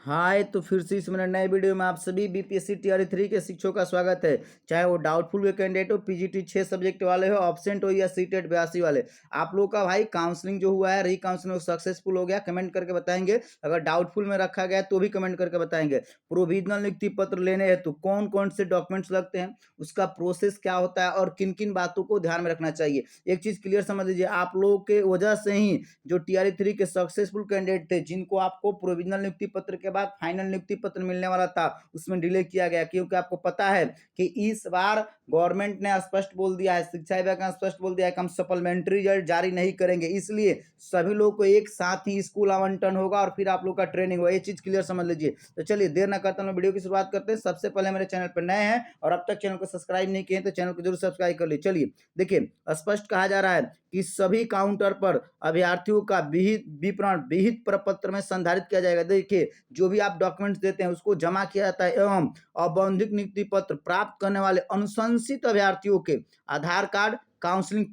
हाय, तो फिर से इस मेरे नए वीडियो में आप सभी बीपीएससी टीआरई 3 के शिक्षकों का स्वागत है। चाहे वो डाउटफुल के कैंडिडेट हो, पीजीटी 6 सब्जेक्ट वाले हो, ऑब्सेंट हो या सीटेट 82 वाले, आप लोगों का भाई काउंसलिंग जो हुआ है, री काउंसलिंग सक्सेसफुल हो गया, कमेंट करके बताएंगे। अगर डाउटफुल में रखा गया तो भी कमेंट करके बताएंगे। प्रोविजनल नियुक्ति पत्र लेने हेतु कौन कौन से डॉक्यूमेंट्स लगते हैं, उसका प्रोसेस क्या होता है और किन किन बातों को ध्यान में रखना चाहिए। एक चीज क्लियर समझ लीजिए, आप लोगों के वजह से ही जो टीआरई 3 के सक्सेसफुल कैंडिडेट थे, जिनको आपको प्रोविजनल नियुक्ति पत्र के बाद फाइनल नियुक्ति पत्र मिलने वाला था, उसमें डिले किया गया, क्योंकि आपको पता है कि इस बार गवर्नमेंट ने स्पष्ट बोल दिया है, शिक्षा विभाग ने स्पष्ट बोल दिया है कि हम सप्लीमेंट्री रिजल्ट जारी नहीं करेंगे, इसलिए सभी लोग को एक साथ ही स्कूल आवंटन होगा और फिर आप लोग का ट्रेनिंग होगा। ये चीज क्लियर समझ लीजिए। तो चलिए देर ना करते हैं, वीडियो की शुरुआत करते हैं। सबसे पहले मेरे चैनल पर नए हैं और अब तक चैनल को सब्सक्राइब नहीं किए तो चैनल को जरूर सब्सक्राइब कर लीजिए। चलिए देखिए, स्पष्ट कहा जा रहा है कि सभी काउंटर पर अभ्यर्थियों का विहित विवरण विहित प्रपत्र में संधारित किया जाएगा। देखिए, जो भी आप डॉक्यूमेंट्स देते हैं उसको जमा किया जाता है एवं औपबंधिक नियुक्ति पत्र प्राप्त करने वाले अनुशंसित अभ्यर्थियों के आधार कार्ड, काउंसलिंग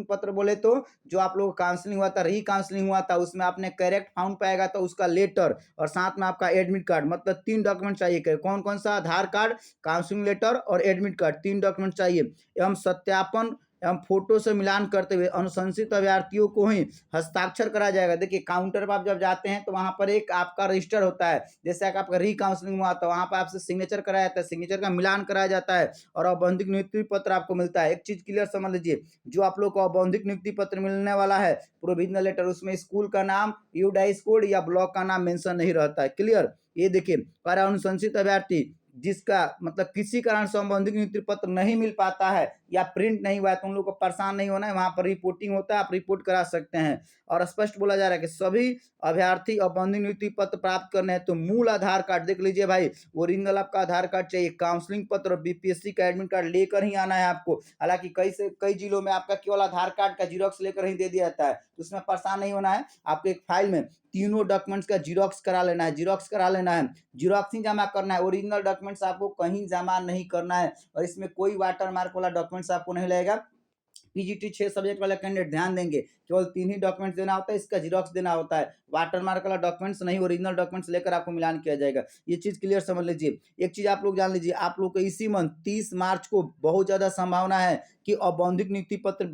पत्र बोले तो जो आप लोग काउंसलिंग हुआ था, री काउंसलिंग हुआ था, उसमें आपने करेक्ट फाउंड पाएगा तो उसका लेटर और साथ में आपका एडमिट कार्ड, मतलब 3 डॉक्यूमेंट चाहिए। कौन कौन सा? आधार कार्ड, काउंसलिंग लेटर और एडमिट कार्ड, 3 डॉक्यूमेंट चाहिए। एवं सत्यापन एवं फोटो से मिलान करते हुए अनुशंसित अभ्यर्थियों को ही हस्ताक्षर करा जाएगा। देखिए, काउंटर पर आप जब जाते हैं तो वहां पर एक आपका रजिस्टर होता है, जैसे कि आपका री काउंसलिंग हुआ था, वहां पर आपसे सिग्नेचर कराया जाता है, सिग्नेचर का मिलान कराया जाता है और औपबंधिक नियुक्ति पत्र आपको मिलता है। एक चीज क्लियर समझ लीजिए, जो आप लोग को औपबंधिक नियुक्ति पत्र मिलने वाला है, प्रोविजनल लेटर, उसमें स्कूल का नाम, यूडाइस कोड या ब्लॉक का नाम मेंशन नहीं रहता है। क्लियर? ये देखिए, पर अनुशंसित अभ्यर्थी जिसका मतलब किसी कारण संबंधित नियुक्ति पत्र नहीं मिल पाता है या प्रिंट नहीं हुआ है, तो उन लोग को परेशान नहीं होना है, वहां पर रिपोर्टिंग होता है, आप रिपोर्ट करा सकते हैं। और स्पष्ट बोला जा रहा है कि सभी अभ्यर्थी औपबंधिक नियुक्ति पत्र प्राप्त करने हैं तो मूल आधार कार्ड, देख लीजिए भाई, ओरिजिनल आपका आधार कार्ड चाहिए, काउंसलिंग पत्र और बीपीएससी का एडमिट कार्ड लेकर ही आना है आपको। हालांकि कई जिलों में आपका केवल आधार कार्ड का जीरोक्स लेकर ही दे दिया जाता है, तो उसमें परेशान नहीं होना है। आपको एक फाइल में तीनों डॉक्यूमेंट्स का जीरोक्स करा लेना है, जीरोक्स ही जमा करना है। ओरिजिनल डॉक्यूमेंट्स आपको कहीं जमा नहीं करना है और इसमें कोई वाटर मार्क वाला डॉक्यूमेंट्स आपको नहीं लगेगा। पीजीटी 6 सब्जेक्ट वाले कैंडिडेट ध्यान देंगे, केवल 3 ही डॉक्यूमेंट्स देना होता है, इसका जीरोक्स देना होता है, वाटरमार्क वाला डॉक्यूमेंट्स नहीं, ओरिजिनल डॉक्यूमेंट्स लेकर आपको मिलान किया जाएगा। ये चीज क्लियर समझ लीजिए। एक चीज आप लोग जान लीजिए, आप लोग को इसी मंथ 30 मार्च को बहुत ज्यादा संभावना है कि औपबंधिक नियुक्ति पत्र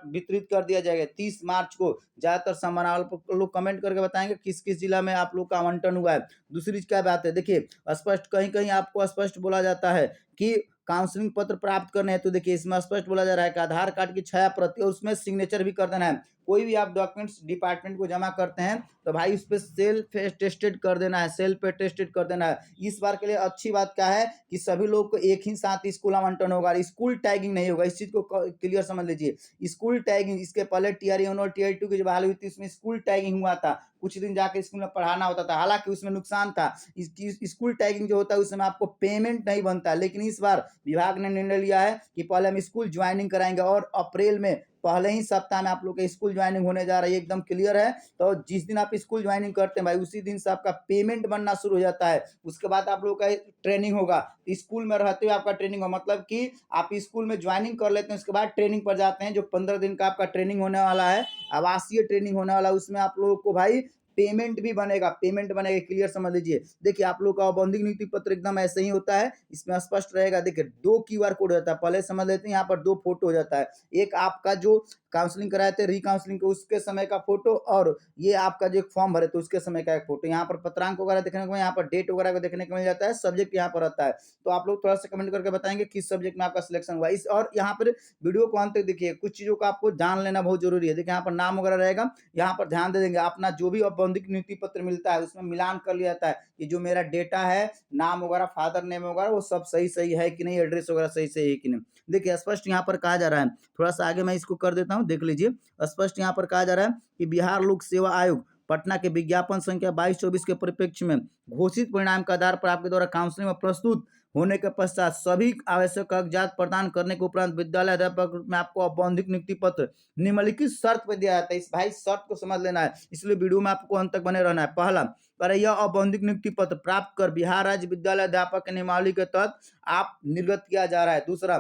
वितरित कर दिया जाएगा। 30 मार्च को ज्यादातर संभावना, लोग कमेंट करके बताएंगे किस किस जिला में आप लोग का आवंटन हुआ है। दूसरी क्या बात है, देखिए स्पष्ट कहीं कहीं आपको स्पष्ट बोला जाता है कि काउंसलिंग पत्र प्राप्त करने हैं, तो देखिए इसमें स्पष्ट बोला जा रहा है कि आधार कार्ड की छाया प्रति और उसमें सिग्नेचर भी कर देना है। कोई भी आप डॉक्यूमेंट्स डिपार्टमेंट को जमा करते हैं तो भाई उस पर सेल्फ टेस्टेड कर देना है, सेल्फ टेस्टेड कर देना है। इस बार के लिए अच्छी बात क्या है कि सभी लोग को एक ही साथ स्कूल आवंटन होगा, स्कूल टैगिंग नहीं होगा। इस चीज को क्लियर समझ लीजिए। स्कूल टैगिंग, इसके पहले टीआरई 1 और टीआरई 2 की जब बहाली हुई थी उसमें स्कूल टैगिंग हुआ था, कुछ दिन जाके स्कूल में पढ़ाना होता था, हालांकि उसमें नुकसान था। स्कूल टैगिंग जो होता है उसमें आपको पेमेंट नहीं बनता, लेकिन इस बार विभाग ने निर्णय लिया है कि पहले हम स्कूल ज्वाइनिंग कराएंगे और अप्रैल में पहले ही सप्ताह में आप लोग का स्कूल ज्वाइनिंग होने जा रहा है, एकदम क्लियर है। तो जिस दिन आप स्कूल ज्वाइनिंग करते हैं भाई, उसी दिन से आपका पेमेंट बनना शुरू हो जाता है। उसके बाद आप लोग का ट्रेनिंग होगा, स्कूल में रहते हुए आपका ट्रेनिंग होगा, मतलब कि आप स्कूल में ज्वाइनिंग कर लेते हैं, उसके बाद ट्रेनिंग पर जाते हैं, जो 15 दिन का आपका ट्रेनिंग होने वाला है, आवासीय ट्रेनिंग होने वाला है, उसमें आप लोगों को भाई पेमेंट भी बनेगा, क्लियर समझ लीजिए। देखिए, आप लोग का औपबंधिक नियुक्ति पत्र एकदम ऐसे ही होता है, इसमें स्पष्ट रहेगा। देखिए 2 क्यूआर कोड होता है, पहले समझ लेते हैं, यहाँ पर 2 फोटो हो जाता है। एक आपका जो काउंसलिंग कराए थे, री काउंसलिंग के, उसके समय का फोटो, और ये आपका जो एक फॉर्म भरे थे उसके समय का एक फोटो। यहाँ पर पत्रांक वगैरह देखने को, यहाँ पर डेट वगैरह को देखने को मिल जाता है, सब्जेक्ट यहाँ पर रहता है। तो आप लोग थोड़ा सा कमेंट करके बताएंगे किस सब्जेक्ट में आपका सिलेक्शन हुआ। इस और यहाँ पर वीडियो को अंत तक देखिए, कुछ चीजों को आपको जान लेना बहुत जरूरी है। देखिए यहाँ पर नाम वगैरह रहेगा, यहाँ पर ध्यान दे देंगे। अपना जो भी औपबंधिक नियुक्ति पत्र मिलता है उसमें मिलान कर लिया जाता है कि जो मेरा डेटा है, नाम वगैरह, फादर नेम वगैरह, वो सब सही सही है कि नहीं, एड्रेस वगैरह सही सही है कि नहीं। देखिए स्पष्ट यहाँ पर कहा जा रहा है, थोड़ा सा आगे मैं इसको कर देता हूँ, देख लीजिए। स्पष्ट यहाँ पर कहा जा रहा है कि बिहार लोक सेवा आयोग पटना के विज्ञापन संख्या 2224 के परिप्रेक्ष्य में घोषित परिणाम के आधार पर आपके द्वारा काउंसलिंग में प्रस्तुत होने के पश्चात सभी आवश्यक कागजात प्रदान करने के उपरांत विद्यालय अध्यापक में आपको औपबंधिक नियुक्ति पत्र निम्नलिखित शर्त पर दिया जाता है। इस भाई शर्त को समझ लेना है, इसलिए वीडियो में आपको अंत तक बने रहना है। पहला, पर यह औपबंधिक नियुक्ति पत्र प्राप्त कर बिहार राज्य विद्यालय अध्यापक नियमावली के तहत आप निर्गत किया जा रहा है। दूसरा,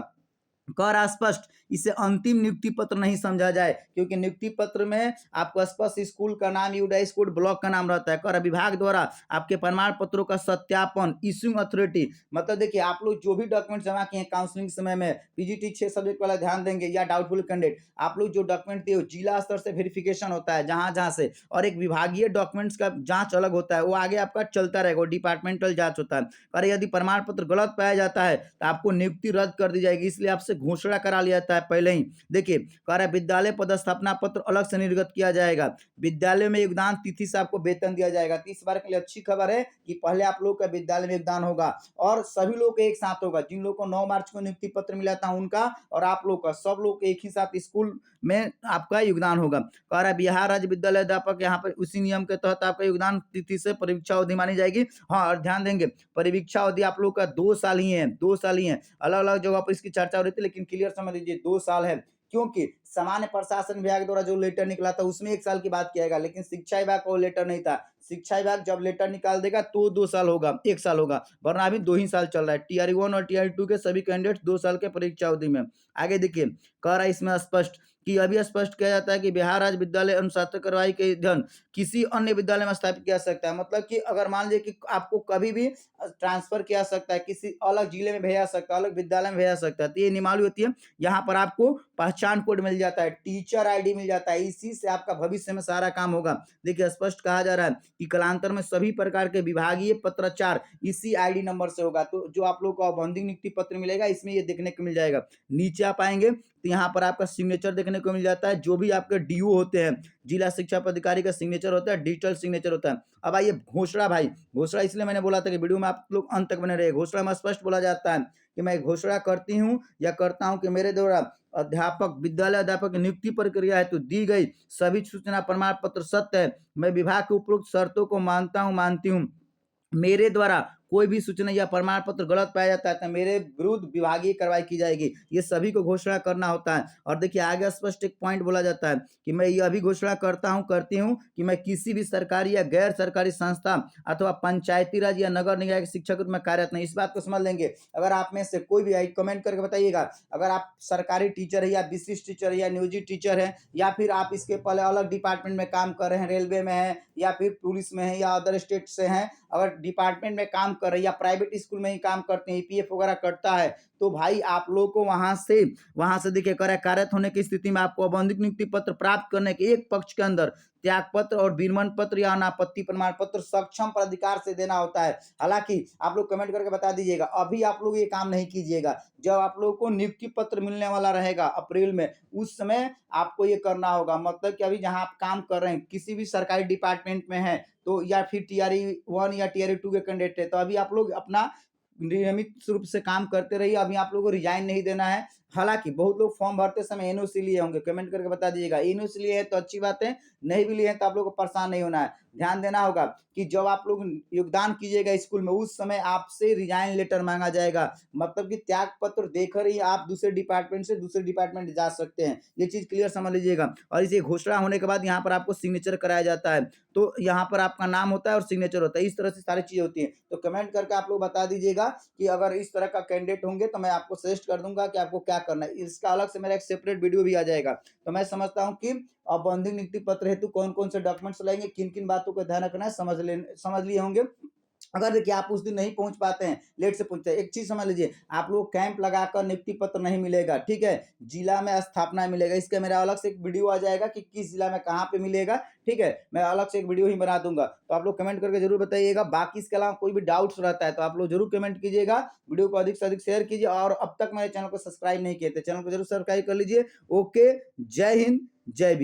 कह रहा स्पष्ट, इसे अंतिम नियुक्ति पत्र नहीं समझा जाए, क्योंकि नियुक्ति पत्र में आपको स्पष्ट स्कूल का नाम, यूडा स्कूल, ब्लॉक का नाम रहता है। कह रहा विभाग द्वारा आपके प्रमाण पत्रों का सत्यापन, इश्यूइंग अथॉरिटी, मतलब देखिए आप लोग जो भी डॉक्यूमेंट जमा किए काउंसलिंग समय में, पीजीटी 6 सब्जेक्ट वाला ध्यान देंगे, या डाउटफुल कैंडिडेट, आप लोग जो डॉक्यूमेंट दिए जिला स्तर से वेरिफिकेशन होता है जहां जहां से, और एक विभागीय डॉक्यूमेंट्स का जांच अलग होता है, वो आगे आपका चलता रहेगा, डिपार्टमेंटल जांच होता है। पर यदि प्रमाण पत्र गलत पाया जाता है तो आपको नियुक्ति रद्द कर दी जाएगी, इसलिए आपसे घोषणा करा लिया जाता है पहले ही। देखिए कह रहा है विद्यालय पदस्थापना पत्र अलग से निर्गत किया जाएगा, विद्यालय में योगदान तिथि से आपको वेतन दिया जाएगा। तो इस बार के लिए अच्छी खबर है कि पहले आप लोग का विद्यालय में योगदान होगा और सभी लोग एक साथ होगा, जिन लोग को 9 मार्च को नियुक्ति पत्र मिला था उनका और आप लोग का, सब लोग एक ही साथ स्कूल में आपका योगदान होगा। कह रहा है बिहार राज्य विद्यालय अध्यापक, यहाँ पर उसी नियम के तहत आपका योगदान तिथि से परीक्षा अवधि मानी जाएगी। हाँ, और ध्यान देंगे परीक्षा अवधि आप लोग का 2 साल ही है, 2 साल ही है। अलग अलग जगह पर इसकी चर्चा हो रही थी, लेकिन क्लियर समझ लीजिए 2 साल है, क्योंकि सामान्य प्रशासन विभाग द्वारा जो लेटर निकला था उसमें 1 साल की बात किया गया, लेकिन शिक्षा विभाग का वो लेटर नहीं था। शिक्षा विभाग जब लेटर निकाल देगा तो 2 साल होगा, 1 साल होगा, वरना अभी 2 ही साल चल रहा है। टीआरई 1 और टीआरई 2 के सभी कैंडिडेट 2 साल के परीक्षा अवधि में। आगे देखिए कह रहा है इसमें स्पष्ट कि अभी स्पष्ट किया जाता है कि बिहार राज्य विद्यालय अनुशासन कार्रवाई के अध्ययन किसी अन्य विद्यालय में स्थापित किया जा सकता है। मतलब कि अगर मान लीजिए कि आपको कभी भी ट्रांसफर किया जा सकता है, किसी अलग जिले में भेजा सकता है, अलग विद्यालय में भेजा सकता है, तो ये नियमावली होती है। यहाँ पर आपको पहचान कोड मिल जाता है, टीचर आईडी मिल जाता है, इसी से आपका भविष्य में सारा काम होगा। देखिए स्पष्ट कहा जा रहा है कि कालांतर में सभी प्रकार के विभागीय पत्राचार इसी आईडी नंबर से होगा। तो जो आप लोग को औपबंधिक नियुक्ति पत्र मिलेगा इसमें ये देखने को मिल जाएगा। नीचे आप आएंगे तो यहाँ पर आपका सिग्नेचर देखने को मिल जाता है, जो भी आपके डीओ होते हैं, जिला शिक्षा पदाधिकारी का सिग्नेचर होता है, डिजिटल सिग्नेचर होता है। अब आइए घोषणा भाई, घोषणा इसलिए मैंने बोला था कि वीडियो में आप लोग अंत तक बने रहे। घोषणा में स्पष्ट बोला जाता है कि मैं घोषणा करती हूँ या करता हूँ कि मेरे द्वारा अध्यापक, विद्यालय अध्यापक की नियुक्ति प्रक्रिया हेतु दी गई सभी सूचना प्रमाण पत्र सत्य है। मैं विभाग के उपरोक्त शर्तों को मानता हूँ, मानती हूँ। मेरे द्वारा कोई भी सूचना या प्रमाण पत्र गलत पाया जाता है तो मेरे विरुद्ध विभागीय कार्रवाई की जाएगी। ये सभी को घोषणा करना होता है। और देखिए आगे स्पष्ट एक पॉइंट बोला जाता है कि मैं यह भी घोषणा करता हूं, करती हूं कि मैं किसी भी सरकारी या गैर सरकारी संस्था अथवा पंचायती राज या नगर निकाय के शिक्षक के रूप में कार्यरत नहीं। इस बात को समझ लेंगे। अगर आप में से कोई भी कमेंट करके बताइएगा, अगर आप सरकारी टीचर है या विशिष्ट टीचर है या नियोजित टीचर है, या फिर आप इसके पहले अलग डिपार्टमेंट में काम कर रहे हैं, रेलवे में है या फिर पुलिस में है या अदर स्टेट से हैं, अगर डिपार्टमेंट में काम कर रहे हैं या प्राइवेट स्कूल में ही काम करते हैं, ईपीएफ वगैरह कटता है, तो भाई आप लोगों को वहां से देखिए कार्यरत होने की स्थिति में आपको औपबंधिक नियुक्ति पत्र प्राप्त करने के एक पक्ष के अंदर त्याग पत्र और विरमण पत्र या अनापत्ति प्रमाण पत्र सक्षम प्राधिकार से देना होता है। हालांकि आप लोग कमेंट करके बता दीजिएगा, अभी आप लोग ये काम नहीं कीजिएगा। जब आप लोगों को नियुक्ति पत्र मिलने वाला रहेगा अप्रैल में, उस समय आपको ये करना होगा। मतलब कि अभी जहां आप काम कर रहे हैं किसी भी सरकारी डिपार्टमेंट में है तो, या फिर टीआरई 1 या टीआरई 2 के कैंडिडेट है, तो अभी आप लोग अपना नियमित रूप से काम करते रहिए। अभी आप लोगों को रिजाइन नहीं देना है। हालांकि बहुत लोग फॉर्म भरते समय एनओसी लिए होंगे, कमेंट करके बता दीजिएगा। एनओसी लिए है तो अच्छी बात है, नहीं भी लिए हैं तो आप लोग को परेशान नहीं होना है। ध्यान देना होगा कि जब आप लोग योगदान कीजिएगा स्कूल में, उस समय आपसे रिजाइन लेटर मांगा जाएगा। मतलब कि त्याग पत्र देकर ही आप दूसरे डिपार्टमेंट से दूसरे डिपार्टमेंट जा सकते हैं। ये चीज क्लियर समझ लीजिएगा। और इसे घोषणा होने के बाद यहाँ पर आपको सिग्नेचर कराया जाता है, तो यहाँ पर आपका नाम होता है और सिग्नेचर होता है। इस तरह से सारी चीजें होती है। तो कमेंट करके आप लोग बता दीजिएगा कि अगर इस तरह का कैंडिडेट होंगे तो मैं आपको सजेस्ट कर दूंगा कि आपको क्या करना है। इसका अलग से मेरा एक सेपरेट वीडियो भी आ जाएगा। तो मैं समझता हूँ कि औपबंधिक नियुक्ति पत्र हेतु कौन कौन से डॉक्यूमेंट्स लाएंगे, किन किन बातों का ध्यान रखना है, समझ लिए होंगे। अगर देखिए आप उस दिन नहीं पहुंच पाते हैं, लेट से पहुंचते हैं, एक चीज समझ लीजिए, आप लोग कैंप लगाकर नियुक्ति पत्र नहीं मिलेगा, ठीक है, जिला में स्थापना मिलेगा। इसका मेरा अलग से एक वीडियो आ जाएगा कि किस जिला में कहाँ पे मिलेगा, ठीक है, मैं अलग से एक वीडियो ही बना दूंगा। तो आप लोग कमेंट करके जरूर बताइएगा। बाकी इसके अलावा कोई भी डाउट्स रहता है तो आप लोग जरूर कमेंट कीजिएगा। वीडियो को अधिक से अधिक शेयर कीजिए और अब तक मेरे चैनल को सब्सक्राइब नहीं किए थे, चैनल को जरूर सब्सक्राइब कर लीजिए। ओके, जय हिंद, जय बिहार।